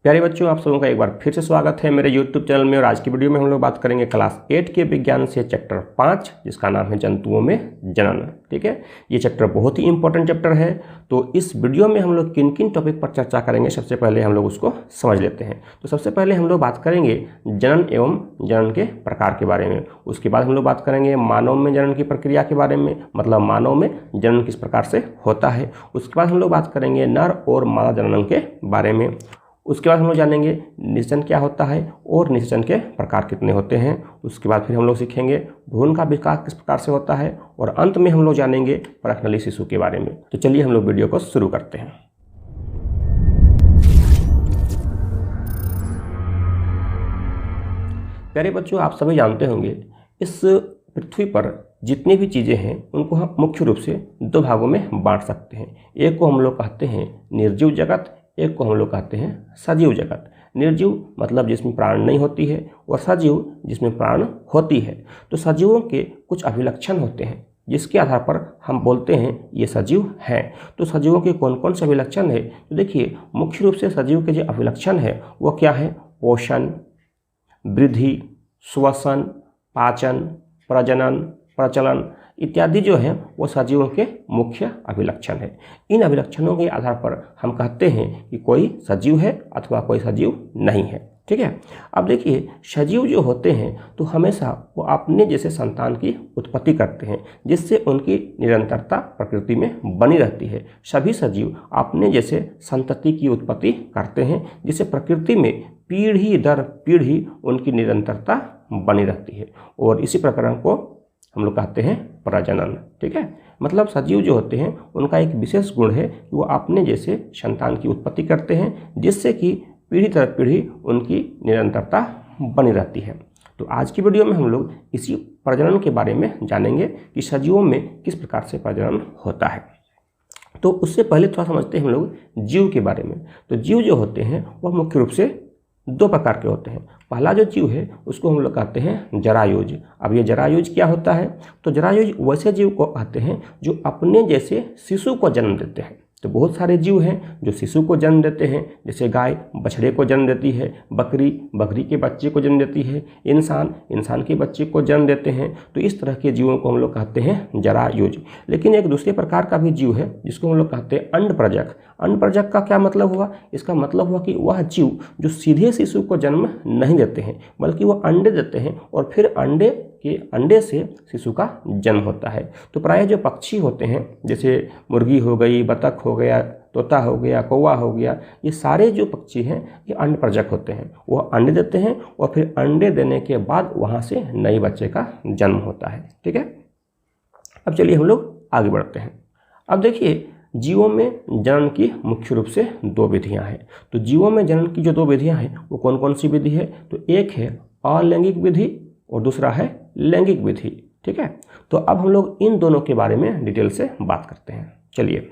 प्यारे बच्चों, आप सबों का एक बार फिर से स्वागत है मेरे YouTube चैनल में। और आज की वीडियो में हम लोग बात करेंगे क्लास 8 के विज्ञान से चैप्टर 5, जिसका नाम है जंतुओं में जनन। ठीक है, ये चैप्टर बहुत ही इंपॉर्टेंट चैप्टर है। तो इस वीडियो में हम लोग किन किन टॉपिक पर चर्चा करेंगे, सबसे पहले हम लोग उसको समझ लेते हैं। तो सबसे पहले हम लोग बात करेंगे जनन एवं जनन के प्रकार के बारे में। उसके बाद हम लोग बात करेंगे मानव में जनन की प्रक्रिया के बारे में, मतलब मानव में जनन किस प्रकार से होता है। उसके बाद हम लोग बात करेंगे नर और मादा जनन के बारे में। उसके बाद हम लोग जानेंगे निषेचन क्या होता है और निषेचन के प्रकार कितने होते हैं। उसके बाद फिर हम लोग सीखेंगे भ्रूण का विकास किस प्रकार से होता है, और अंत में हम लोग जानेंगे परखनली शिशु के बारे में। तो चलिए हम लोग वीडियो को शुरू करते हैं। प्यारे बच्चों, आप सभी जानते होंगे इस पृथ्वी पर जितनी भी चीज़ें हैं उनको हम मुख्य रूप से दो भागों में बांट सकते हैं। एक को हम लोग कहते हैं निर्जीव जगत, एक को हम लोग कहते हैं सजीव जगत। निर्जीव मतलब जिसमें प्राण नहीं होती है, और सजीव जिसमें प्राण होती है। तो सजीवों के कुछ अभिलक्षण होते हैं जिसके आधार पर हम बोलते हैं ये सजीव हैं। तो सजीवों के कौन कौन से अभिलक्षण है, तो देखिए मुख्य रूप से सजीव के जो अभिलक्षण है वो क्या है, पोषण, वृद्धि, श्वसन, पाचन, प्रजनन, प्रचलन इत्यादि जो है वो सजीवों के मुख्य अभिलक्षण है। इन अभिलक्षणों के आधार पर हम कहते हैं कि कोई सजीव है अथवा कोई सजीव नहीं है। ठीक है, अब देखिए सजीव जो होते हैं तो हमेशा वो अपने जैसे संतान की उत्पत्ति करते हैं, जिससे उनकी निरंतरता प्रकृति में बनी रहती है। सभी सजीव अपने जैसे संतति की उत्पत्ति करते हैं, जिससे प्रकृति में पीढ़ी दर पीढ़ी उनकी निरंतरता बनी रहती है। और इसी प्रकरण को हम लोग कहते हैं प्रजनन। ठीक है, मतलब सजीव जो होते हैं उनका एक विशेष गुण है कि वो अपने जैसे संतान की उत्पत्ति करते हैं, जिससे कि पीढ़ी दर पीढ़ी उनकी निरंतरता बनी रहती है। तो आज की वीडियो में हम लोग इसी प्रजनन के बारे में जानेंगे कि सजीवों में किस प्रकार से प्रजनन होता है। तो उससे पहले थोड़ा समझते हैं हम लोग जीव के बारे में। तो जीव जो होते हैं वह मुख्य रूप से दो प्रकार के होते हैं। पहला जो जीव है उसको हम लोग कहते हैं जरायुज। अब ये जरायुज क्या होता है, तो जरायुज वैसे जीव को कहते हैं जो अपने जैसे शिशु को जन्म देते हैं। तो बहुत सारे जीव हैं जो शिशु को जन्म देते हैं, जैसे गाय बछड़े को जन्म देती है, बकरी बकरी के बच्चे को जन्म देती है, इंसान के बच्चे को जन्म देते हैं। तो इस तरह के जीवों को हम लोग कहते हैं जरायुज। लेकिन एक दूसरे प्रकार का भी जीव है जिसको हम लोग कहते हैं अंडप्रजक। अंडप्रजक का क्या मतलब हुआ, इसका मतलब हुआ कि वह जीव जो सीधे शिशु को जन्म नहीं देते हैं, बल्कि वह अंडे देते हैं और फिर अंडे से शिशु का जन्म होता है। तो प्रायः जो पक्षी होते हैं, जैसे मुर्गी हो गई, बतख हो गया, तोता हो गया, कौवा हो गया, ये सारे जो पक्षी हैं ये अंडप्रजक होते हैं। वो अंडे देते हैं और फिर अंडे देने के बाद वहाँ से नए बच्चे का जन्म होता है। ठीक है, अब चलिए हम लोग आगे बढ़ते हैं। अब देखिए जीवों में जनन की मुख्य रूप से दो विधियाँ हैं। तो जीवों में जनन की जो दो विधियाँ हैं वो कौन कौन सी विधि है, तो एक है अलैंगिक विधि और दूसरा है लैंगिक विधि। ठीक है, तो अब हम लोग इन दोनों के बारे में डिटेल से बात करते हैं। चलिए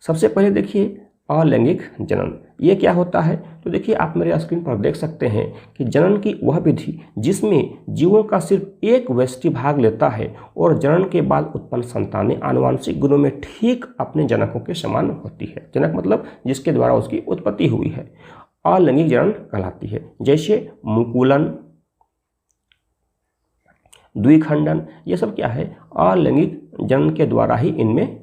सबसे पहले देखिए अलैंगिक जनन ये क्या होता है। तो देखिए आप मेरे स्क्रीन पर देख सकते हैं कि जनन की वह विधि जिसमें जीवों का सिर्फ एक व्यष्टि भाग लेता है और जनन के बाद उत्पन्न संतानें आनुवांशिक गुणों में ठीक अपने जनकों के समान होती है। जनक मतलब जिसके द्वारा उसकी उत्पत्ति हुई है, अलैंगिक जनन कहलाती है। जैसे मुकुलन, द्विखंडन, ये सब क्या है, अलैंगिक जनन के द्वारा ही इनमें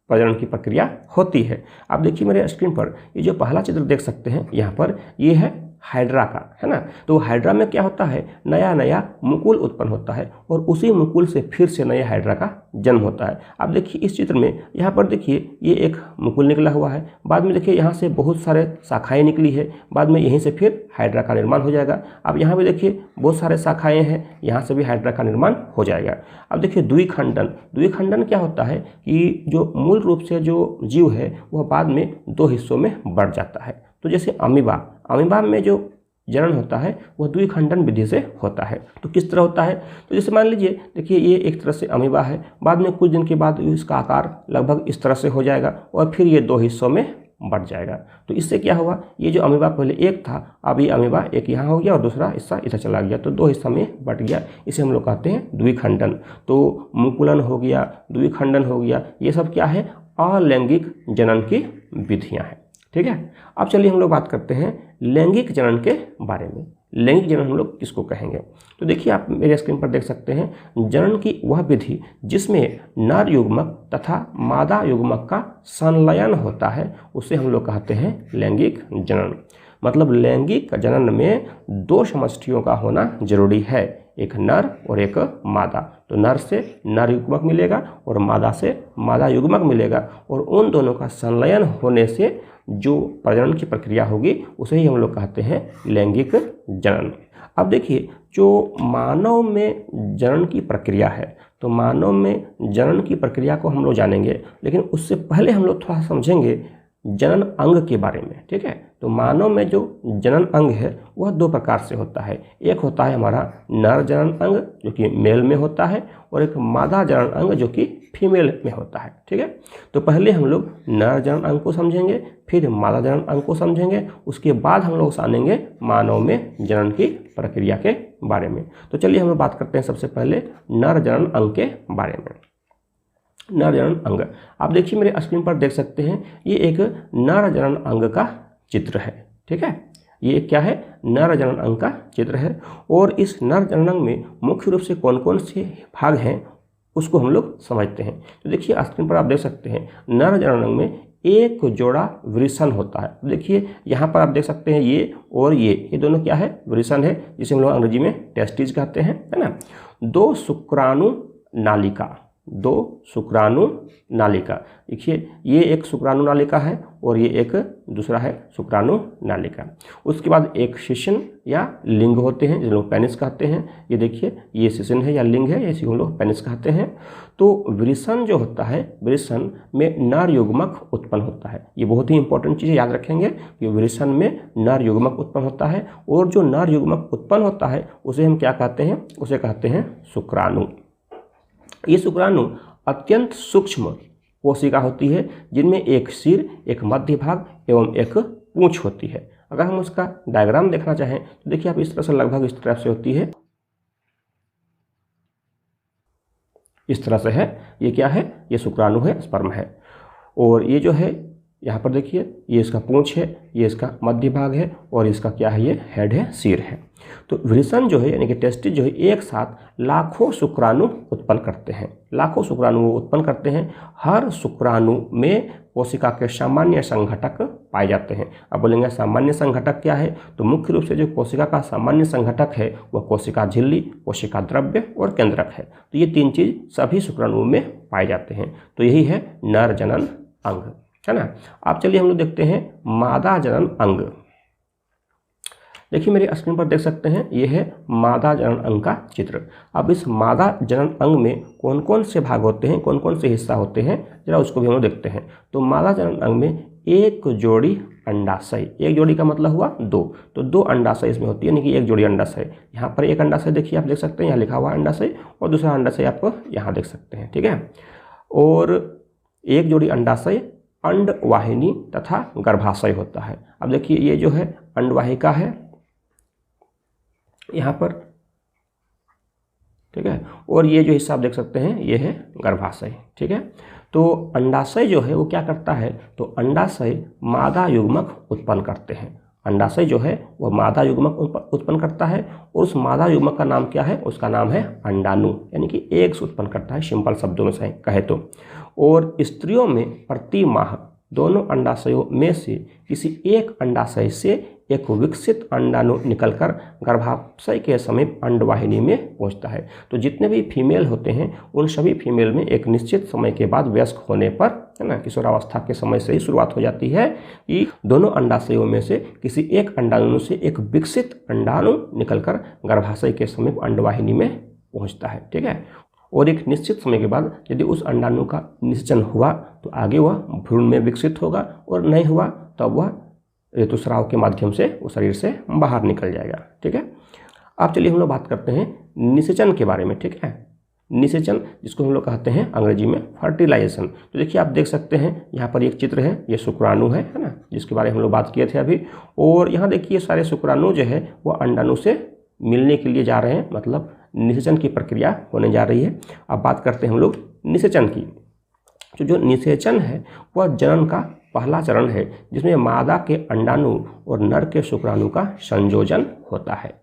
प्रजनन की प्रक्रिया होती है। आप देखिए मेरे स्क्रीन पर ये जो पहला चित्र देख सकते हैं, यहाँ पर ये है हाइड्रा का, है ना। तो हाइड्रा में क्या होता है, नया नया मुकुल उत्पन्न होता है और उसी मुकुल से फिर से नए हाइड्रा का जन्म होता है। आप देखिए इस चित्र में यहाँ पर देखिए ये एक मुकुल निकला हुआ है, बाद में देखिए यहाँ से बहुत सारे शाखाएं निकली है, बाद में यहीं से फिर हाइड्रा का निर्माण हो जाएगा। अब यहाँ भी देखिए बहुत सारे शाखाएं हैं, यहाँ से भी हाइड्रा का निर्माण हो जाएगा। अब देखिए द्विखंडन। द्विखंडन क्या होता है कि जो मूल रूप से जो जीव है वह बाद में दो हिस्सों में बढ़ जाता है। तो जैसे अमीबा में जो जनन होता है वह द्विखंडन विधि से होता है। तो किस तरह होता है, तो जैसे मान लीजिए देखिए ये एक तरह से अमीबा है, बाद में कुछ दिन के बाद इसका आकार लगभग इस तरह से हो जाएगा और फिर ये दो हिस्सों में बढ़ जाएगा। तो इससे क्या हुआ, ये जो अमीबा पहले एक था, अब ये अमीबा एक यहाँ हो गया और दूसरा हिस्सा इधर चला गया, तो दो हिस्सा में बढ़ गया। इसे हम लोग कहते हैं द्विखंडन। तो मुकुलन हो गया, द्विखंडन हो गया, ये सब क्या है, अलैंगिक जनन की विधियाँ हैं। ठीक है। अब चलिए हम लोग बात करते हैं लैंगिक जनन के बारे में। लैंगिक जनन हम लोग किसको कहेंगे? तो देखिए आप मेरे स्क्रीन पर देख सकते हैं, जनन की वह विधि जिसमें नर युग्मक तथा मादा युग्मक का संलयन होता है उसे हम लोग कहते हैं लैंगिक जनन। मतलब लैंगिक जनन में दो समष्टियों का होना जरूरी है, एक नर और एक मादा। तो नर से नर युग्मक मिलेगा और मादा से मादा युग्मक मिलेगा, और उन दोनों का संलयन होने से जो प्रजनन की प्रक्रिया होगी उसे ही हम लोग कहते हैं लैंगिक जनन। अब देखिए, जो मानव में जनन की प्रक्रिया है, तो मानव में जनन की प्रक्रिया को हम लोग जानेंगे, लेकिन उससे पहले हम लोग थोड़ा समझेंगे जनन अंग के बारे में। ठीक है, तो मानव में जो जनन अंग है वह दो प्रकार से होता है। एक होता है हमारा नर जनन अंग जो कि मेल में होता है, और एक मादा जनन अंग जो कि फीमेल में होता है। ठीक है, तो पहले हम लोग नर जनन अंग को समझेंगे, फिर मादा जनन अंग को समझेंगे, उसके बाद हम लोग जानेंगे मानव में जनन की प्रक्रिया के बारे में। तो चलिए हम लोग बात करते हैं सबसे पहले नर जनन अंग के बारे में। नर जनन अंग, आप देखिए मेरे स्क्रीन पर देख सकते हैं, ये एक नर जनन अंग का चित्र है। ठीक है, ये क्या है? नर जनन अंग का चित्र है। और इस नर जनन अंग में मुख्य रूप से कौन कौन से भाग हैं उसको हम लोग समझते हैं। तो देखिए स्क्रीन पर आप देख सकते हैं, नर जनन अंग में एक जोड़ा वृषण होता है। देखिए यहाँ पर आप देख सकते हैं, ये और ये दोनों क्या है? वृषण है, जिसे हम लोग अंग्रेजी में टेस्टिज कहते हैं, है ना। दो शुक्राणु नालिका, दो शुक्राणु नालिका। देखिए ये एक शुक्राणु नालिका है और ये एक दूसरा है शुक्राणु नालिका। उसके बाद एक शिशन या लिंग होते हैं जिसे लोग पेनिस कहते हैं। ये देखिए ये शिशन है या लिंग है, इसी को हम लोग पेनिस कहते हैं। तो वृषण जो होता है, वृषण में नर युग्मक उत्पन्न होता है। ये बहुत ही इंपॉर्टेंट चीज़ याद रखेंगे कि वृषण में नर युग्मक उत्पन्न होता है, और जो नर युग्मक उत्पन्न होता है उसे हम क्या कहते हैं? उसे कहते हैं शुक्राणु। ये शुक्राणु अत्यंत सूक्ष्म कोशिका होती है, जिनमें एक सिर, एक मध्य भाग एवं एक पूंछ होती है। अगर हम उसका डायग्राम देखना चाहें तो देखिए आप इस तरह से, लगभग इस तरह से होती है, इस तरह से है। ये क्या है? ये शुक्राणु है, स्पर्म है। और ये जो है यहाँ पर देखिए, ये इसका पूंछ है, ये इसका मध्य भाग है, और इसका क्या है? ये हेड है, सिर है। तो वृषण जो है यानी कि टेस्टिस जो है एक साथ लाखों शुक्राणु उत्पन्न करते हैं। लाखों शुक्राणु वो उत्पन्न करते हैं। हर शुक्राणु में कोशिका के सामान्य संघटक पाए जाते हैं। अब बोलेंगे सामान्य संघटक क्या है? तो मुख्य रूप से जो कोशिका का सामान्य संघटक है वह कोशिका झिल्ली, कोशिका द्रव्य और केंद्रक है। तो ये तीन चीज सभी शुक्राणुओं में पाए जाते हैं। तो यही है नर जनन अंग, है ना। अब चलिए हम लोग देखते हैं मादा जनन अंग। देखिए मेरे स्क्रीन पर देख सकते हैं, ये है मादा जनन अंग का चित्र। अब इस मादा जनन अंग में कौन कौन से भाग होते हैं, कौन कौन से हिस्सा होते हैं, जरा उसको भी हम लोग देखते हैं। तो मादा जनन अंग में एक जोड़ी अंडाशय, एक जोड़ी का मतलब हुआ दो, तो दो अंडाशय इसमें होती है, यानी कि एक जोड़ी अंडाशय। यहाँ पर एक अंडाशय देखिए आप देख सकते हैं, यहाँ लिखा हुआ अंडाशय, और दूसरा अंडाशय आपको यहाँ देख सकते हैं। ठीक है, और एक जोड़ी अंडाशय अंडवाहिनी तथा गर्भाशय होता है। अब देखिए ये जो है अंडवाहिका है यहाँ पर, ठीक है, और ये जो हिस्सा आप देख सकते हैं ये है गर्भाशय। ठीक है, तो अंडाशय जो है वो क्या करता है? तो अंडाशय मादा युग्मक उत्पन्न करते हैं। अंडाशय जो है वह मादा युग्मक उत्पन्न करता है, और उस मादा युग्मक का नाम क्या है? उसका नाम है अंडाणु, यानी कि एग्स उत्पन्न करता है, सिंपल शब्दों में से कहे तो। और स्त्रियों में प्रति माह दोनों अंडाशयों में से किसी एक अंडाशय से एक विकसित अंडाणु निकलकर गर्भाशय के समीप अंडवाहिनी में पहुंचता है। तो जितने भी फीमेल होते हैं उन सभी फीमेल में एक निश्चित समय के बाद वयस्क होने पर, है ना, किशोरावस्था के समय से ही शुरुआत हो जाती है कि दोनों अंडाशयों में से किसी एक अंडाणु से एक विकसित अंडाणु निकलकर गर्भाशय के समीप अंडवाहिनी में पहुँचता है। ठीक है, और एक निश्चित समय के बाद यदि उस अंडाणु का निषेचन हुआ तो आगे वह भ्रूण में विकसित होगा, और नहीं हुआ तब वह ऋतुस्राव के माध्यम से वो शरीर से बाहर निकल जाएगा। ठीक है, अब चलिए हम लोग बात करते हैं निषेचन के बारे में। ठीक है, निषेचन जिसको हम लोग कहते हैं अंग्रेजी में फर्टिलाइजेशन। तो देखिए आप देख सकते हैं यहाँ पर एक चित्र है, ये शुक्राणु है ना, जिसके बारे में हम लोग बात किए थे अभी। और यहाँ देखिए सारे शुक्राणु जो है वो अंडाणु से मिलने के लिए जा रहे हैं, मतलब निषेचन की प्रक्रिया होने जा रही है। अब बात करते हैं हम लोग निषेचन की। तो जो निषेचन है वह जनन का पहला चरण है जिसमें मादा के अंडाणु और नर के शुक्राणु का संयोजन होता है।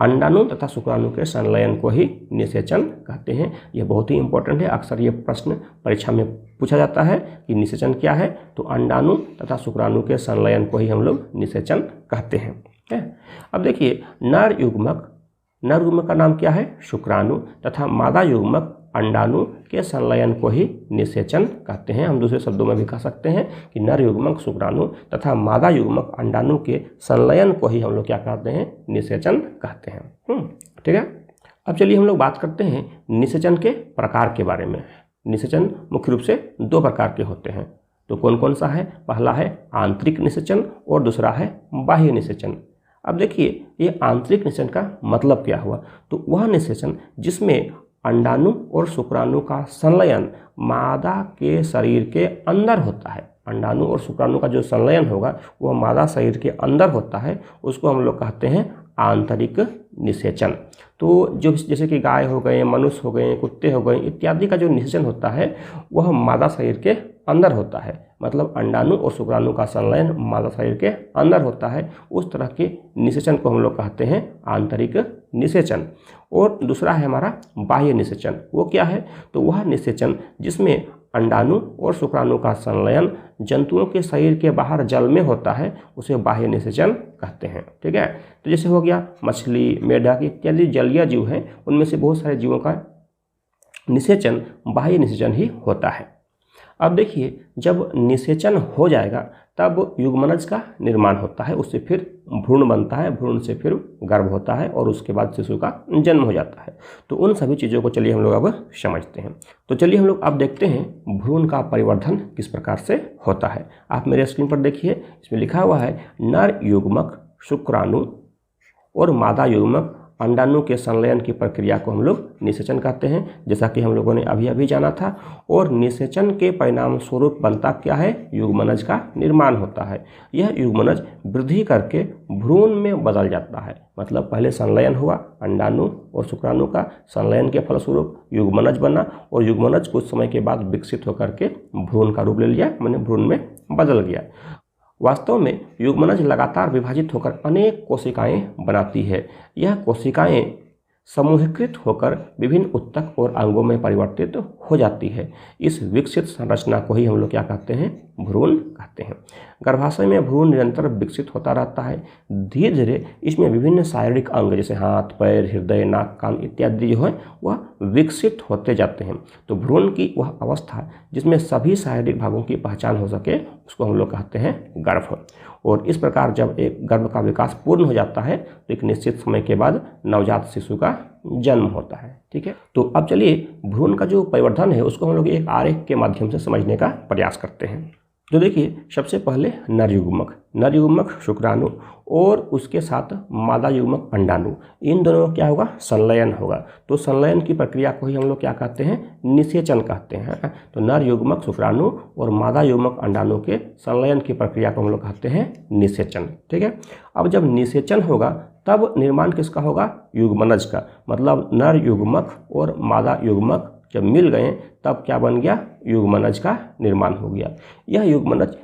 अंडाणु तथा शुक्राणु के संलयन को ही निषेचन कहते हैं। यह बहुत ही इंपॉर्टेंट है, अक्सर ये प्रश्न परीक्षा में पूछा जाता है कि निषेचन क्या है, तो अंडाणु तथा शुक्राणु के संलयन को ही हम लोग निषेचन कहते हैं। अब देखिए, नर युग्मक का नाम क्या है, शुक्राणु, तथा मादा युग्मक अंडाणु के संलयन को ही निषेचन कहते हैं। हम दूसरे शब्दों में भी कह सकते हैं कि नर युग्मक शुक्राणु तथा मादा युग्मक अंडाणु के संलयन को ही हम लोग क्या कहते हैं, निषेचन कहते हैं। ठीक है। अब चलिए हम लोग बात करते हैं निषेचन के प्रकार के बारे में। निषेचन मुख्य रूप से 2 प्रकार के होते हैं, तो कौन कौन सा है, पहला है आंतरिक निषेचन और दूसरा है बाह्य निषेचन। अब देखिए, ये आंतरिक निषेचन का मतलब क्या हुआ, तो वह निषेचन जिसमें अंडाणु और शुक्राणु का संलयन मादा के शरीर के अंदर होता है। अंडाणु और शुक्राणु का जो संलयन होगा वह मादा शरीर के अंदर होता है, उसको हम लोग कहते हैं आंतरिक निषेचन। तो जो जैसे कि गाय हो गए, मनुष्य हो गए, कुत्ते हो गए इत्यादि का जो निषेचन होता है वह मादा शरीर के अंदर होता है, मतलब अंडाणु और शुक्राणु का संलयन मादा शरीर के अंदर होता है। उस तरह के निषेचन को हम लोग कहते हैं आंतरिक निषेचन। और दूसरा है हमारा बाह्य निषेचन। वो क्या है, तो वह निषेचन जिसमें अंडाणु और शुक्राणु का संलयन जंतुओं के शरीर के बाहर जल में होता है, उसे बाह्य निषेचन कहते हैं। ठीक है। तो जैसे हो गया मछली, मेढक इत्यादि जलीय जीव हैं, उनमें से बहुत सारे जीवों का निषेचन बाह्य निषेचन ही होता है। अब देखिए, जब निषेचन हो जाएगा तब युग्मनज का निर्माण होता है, उससे फिर भ्रूण बनता है, भ्रूण से फिर गर्भ होता है और उसके बाद शिशु का जन्म हो जाता है। तो उन सभी चीज़ों को चलिए हम लोग अब समझते हैं। तो चलिए हम लोग अब देखते हैं भ्रूण का परिवर्धन किस प्रकार से होता है। आप मेरे स्क्रीन पर देखिए, इसमें लिखा हुआ है नर युग्मक शुक्राणु और मादा युग्मक अंडाणु के संलयन की प्रक्रिया को हम लोग निषेचन कहते हैं, जैसा कि हम लोगों ने अभी जाना था। और निषेचन के परिणाम स्वरूप बनता क्या है, युग्मनज का निर्माण होता है। यह युग्मनज वृद्धि करके भ्रूण में बदल जाता है, मतलब पहले संलयन हुआ अंडाणु और शुक्राणु का, संलयन के फलस्वरूप युग्मनज बना और युग्मनज कुछ समय के बाद विकसित होकर के भ्रूण का रूप ले लिया, माने भ्रूण में बदल गया। वास्तव में युग्मनज लगातार विभाजित होकर अनेक कोशिकाएं बनाती है। यह कोशिकाएं समूहीकृत होकर विभिन्न उत्तक और अंगों में परिवर्तित हो जाती है। इस विकसित संरचना को ही हम लोग क्या कहते हैं, भ्रूण कहते हैं। गर्भाशय में भ्रूण निरंतर विकसित होता रहता है। धीरे धीरे इसमें विभिन्न शारीरिक अंग जैसे हाथ, पैर, हृदय, नाक, कान इत्यादि जो है वह विकसित होते जाते हैं। तो भ्रूण की वह अवस्था जिसमें सभी शारीरिक भागों की पहचान हो सके उसको हम लोग कहते हैं गर्भ। और इस प्रकार जब एक गर्भ का विकास पूर्ण हो जाता है तो एक निश्चित समय के बाद नवजात शिशु का जन्म होता है। ठीक है। तो अब चलिए भ्रूण का जो परिवर्धन है उसको हम लोग एक आरेख के माध्यम से समझने का प्रयास करते हैं। तो देखिए, सबसे पहले नर युग्मक शुक्राणु और उसके साथ मादा युग्मक अंडाणु, इन दोनों का क्या होगा, संलयन होगा। तो संलयन की प्रक्रिया को ही हम लोग क्या कहते हैं, निषेचन कहते हैं। तो नर युग्मक शुक्राणु और मादा युग्मक अंडाणु के संलयन की प्रक्रिया को हम लोग कहते हैं निषेचन। ठीक है। अब जब निषेचन होगा तब निर्माण किसका होगा, युग्मनज का, मतलब नर युग्मक और मादा युग्मक जब मिल गए तब क्या बन गया, युग्मनज का निर्माण हो गया। यह युग्मनज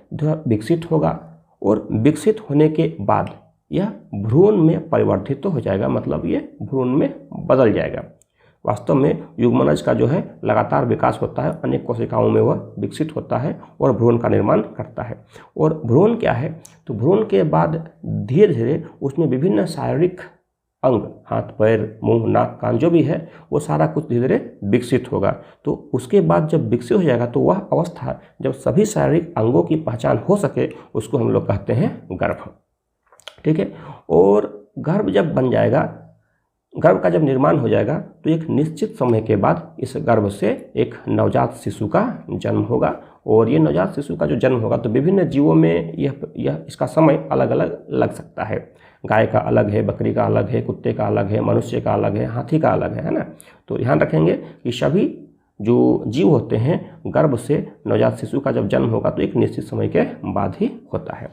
विकसित होगा और विकसित होने के बाद यह भ्रूण में परिवर्तित तो हो जाएगा, मतलब ये भ्रूण में बदल जाएगा। वास्तव में युग्मनज का जो है लगातार विकास होता है, अनेक कोशिकाओं में वह विकसित होता है और भ्रूण का निर्माण करता है। और भ्रूण क्या है, तो भ्रूण के बाद धीरे धीरे उसमें विभिन्न शारीरिक अंग, हाथ, पैर, मुंह, नाक, कान जो भी है वो सारा कुछ धीरे धीरे विकसित होगा। तो उसके बाद जब विकसित हो जाएगा तो वह अवस्था जब सभी शारीरिक अंगों की पहचान हो सके उसको हम लोग कहते हैं गर्भ। ठीक है। और गर्भ जब बन जाएगा, गर्भ का जब निर्माण हो जाएगा तो एक निश्चित समय के बाद इस गर्भ से एक नवजात शिशु का जन्म होगा। और ये नवजात शिशु का जो जन्म होगा तो विभिन्न जीवों में यह इसका समय अलग अलग लग सकता है। गाय का अलग है, बकरी का अलग है, कुत्ते का अलग है, मनुष्य का अलग है, हाथी का अलग है ना। तो ध्यान रखेंगे कि सभी जो जीव होते हैं गर्भ से नवजात शिशु का जब जन्म होगा तो एक निश्चित समय के बाद ही होता है।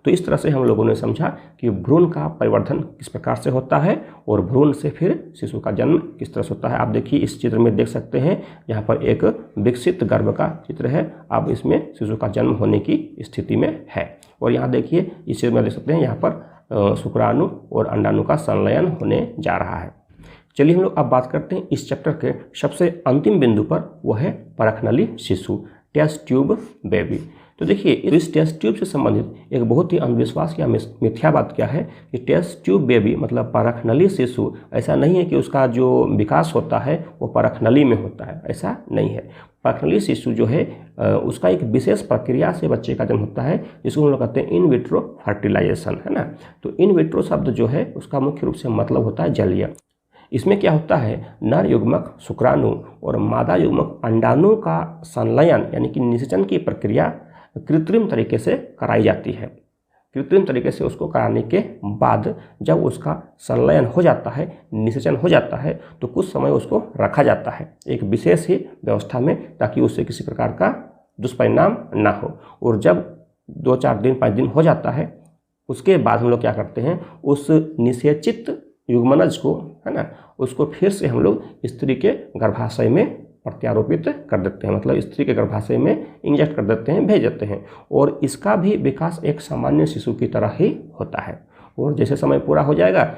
तो इस तरह से हम लोगों ने समझा कि भ्रूण का परिवर्धन किस प्रकार से होता है और भ्रूण से फिर शिशु का जन्म किस तरह से होता है। आप देखिए इस चित्र में देख सकते हैं, यहाँ पर एक विकसित गर्भ का चित्र है। अब इसमें शिशु का जन्म होने की स्थिति में है। और यहाँ देखिए इस चित्र में देख सकते हैं, यहाँ पर शुक्राणु और अंडाणु का संलयन होने जा रहा है। चलिए हम लोग अब बात करते हैं इस चैप्टर के सबसे अंतिम बिंदु पर, वह है परखनली शिशु, टेस्ट ट्यूब बेबी। तो देखिए इस टेस्ट ट्यूब से संबंधित एक बहुत ही अंधविश्वास या मिथ्या बात क्या है कि टेस्ट ट्यूब बेबी मतलब परखनली शिशु, ऐसा नहीं है कि उसका जो विकास होता है वो परखनली में होता है, ऐसा नहीं है। परखनली शिशु जो है उसका एक विशेष प्रक्रिया से बच्चे का जन्म होता है, जिसको हम लोग कहते हैं इन विट्रो फर्टिलाइजेशन, है ना। तो इन विट्रो शब्द जो है उसका मुख्य रूप से मतलब होता है जलीय। इसमें क्या होता है, नर युग्मक शुक्राणु और मादा युग्मक अंडाणु का संलयन यानी कि निषेचन की प्रक्रिया कृत्रिम तरीके से कराई जाती है। कृत्रिम तरीके से उसको कराने के बाद जब उसका संलयन हो जाता है, निषेचन हो जाता है, तो कुछ समय उसको रखा जाता है एक विशेष ही व्यवस्था में, ताकि उससे किसी प्रकार का दुष्परिणाम ना हो। और जब 2-4 दिन 5 दिन हो जाता है, उसके बाद हम लोग क्या करते हैं, उस निषेचित युग्मनज को, है ना, उसको फिर से हम लोग स्त्री के गर्भाशय में प्रत्यारोपित कर देते हैं, मतलब स्त्री के गर्भाशय में इंजेक्ट कर देते हैं, भेज देते हैं। और इसका भी विकास एक सामान्य शिशु की तरह ही होता है। और जैसे समय पूरा हो जाएगा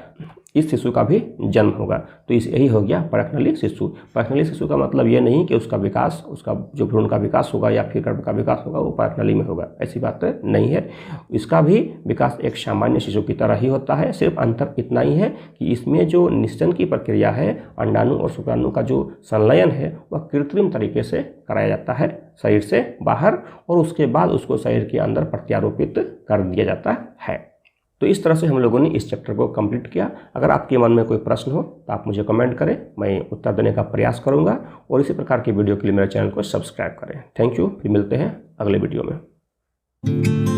इस शिशु का भी जन्म होगा। तो यही हो गया परखनली शिशु। परखनली शिशु का मतलब ये नहीं कि उसका विकास, उसका जो भ्रूण का विकास होगा या फिर गर्भ का विकास होगा वो परखनली में होगा, ऐसी बात नहीं है। इसका भी विकास एक सामान्य शिशु की तरह ही होता है। सिर्फ अंतर इतना ही है कि इसमें जो निषेचन की प्रक्रिया है, अंडाणु और शुक्राणु का जो संलयन है वह कृत्रिम तरीके से कराया जाता है शरीर से बाहर, और उसके बाद उसको शरीर के अंदर प्रत्यारोपित कर दिया जाता है। तो इस तरह से हम लोगों ने इस चैप्टर को कंप्लीट किया। अगर आपके मन में कोई प्रश्न हो तो आप मुझे कमेंट करें, मैं उत्तर देने का प्रयास करूंगा। और इसी प्रकार की वीडियो के लिए मेरे चैनल को सब्सक्राइब करें। थैंक यू, फिर मिलते हैं अगले वीडियो में।